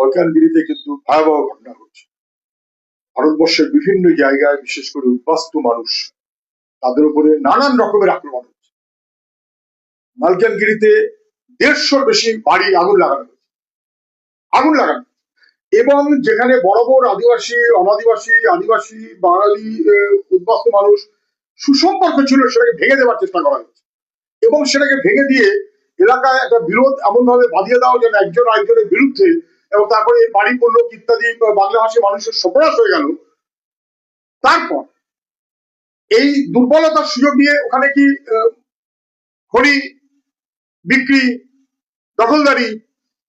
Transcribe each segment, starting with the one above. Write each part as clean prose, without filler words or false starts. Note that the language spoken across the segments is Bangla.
মালকানগিরিতে কিন্তু ভয়াবহ ঘটনা ঘটছে। ভারতবর্ষের বিভিন্ন জায়গায় বিশেষ করে উদ্বাস্তু মানুষ, তাদের উপরে নানান রকমের আক্রমণ হচ্ছে। মালকানগিরিতে 150-র বেশি বাড়ি আগুন লাগানো এবং যেখানে বড় বড় আদিবাসী, অনাদিবাসী, আদিবাসী, বাঙালি, উদ্বাস্তু মানুষ সুসম্পর্ক ছিল, সেটাকে ভেঙে দেওয়ার চেষ্টা করা হয়েছে এবং সেটাকে ভেঙে দিয়ে এলাকায় একটা বিরোধ এমন ভাবে বাঁধিয়ে দেওয়া যেন একজন আরেকজনের বিরুদ্ধে, এবং তারপরে বাড়ি পড়লো ইত্যাদি বাংলা ভাষী মানুষের সর্বনাশ হয়ে গেল। তারপর এই দুর্বলতার সুযোগ নিয়ে ওখানে কি খনি বিক্রি, দখলদারি,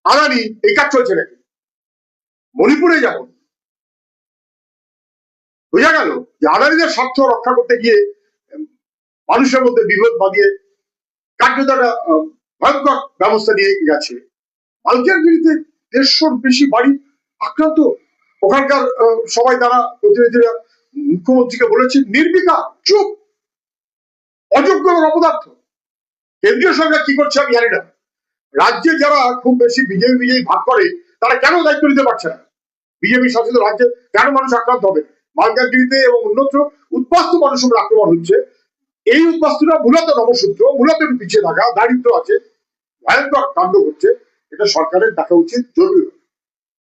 আদানি, এই কাজ চলছে নাকি? মণিপুরে যেমন বোঝা গেল যে আদানিদের স্বার্থ রক্ষা করতে গিয়ে মানুষের মধ্যে বিভেদ বাঁধিয়ে কার্যত একটা ভয়ঙ্কর ব্যবস্থা নিয়ে গেছে। মালকানগিরিতে 150-র বেশি বাড়ি আক্রান্ত। ওখানকার সবাই, তারা প্রতিনিধিরা মুখ্যমন্ত্রীকে বলেছে নির্বিকার, চুপ, অযোগ্য অপদার্থ। কেন্দ্রীয় সরকার কি করছে আমি জানি না। রাজ্যে যারা খুব বেশি বিজেপি ভাগ করে, তারা কেন দায়িত্ব নিতে পারছে না? বিজেপি শাসিত রাজ্যে কেন মানুষ আক্রান্ত হবে? মালকানগিরিতে এবং অন্যত্র উদ্বাস্তু মানুষের উপর আক্রমণ হচ্ছে। এই উদ্বাস্তুরা মূলত নবসূত্র, মূলত পিছিয়ে থাকা, দারিদ্র আছে, ভয়ঙ্কর কাণ্ড করছে। এটা সরকারের দেখা উচিত জরুরি।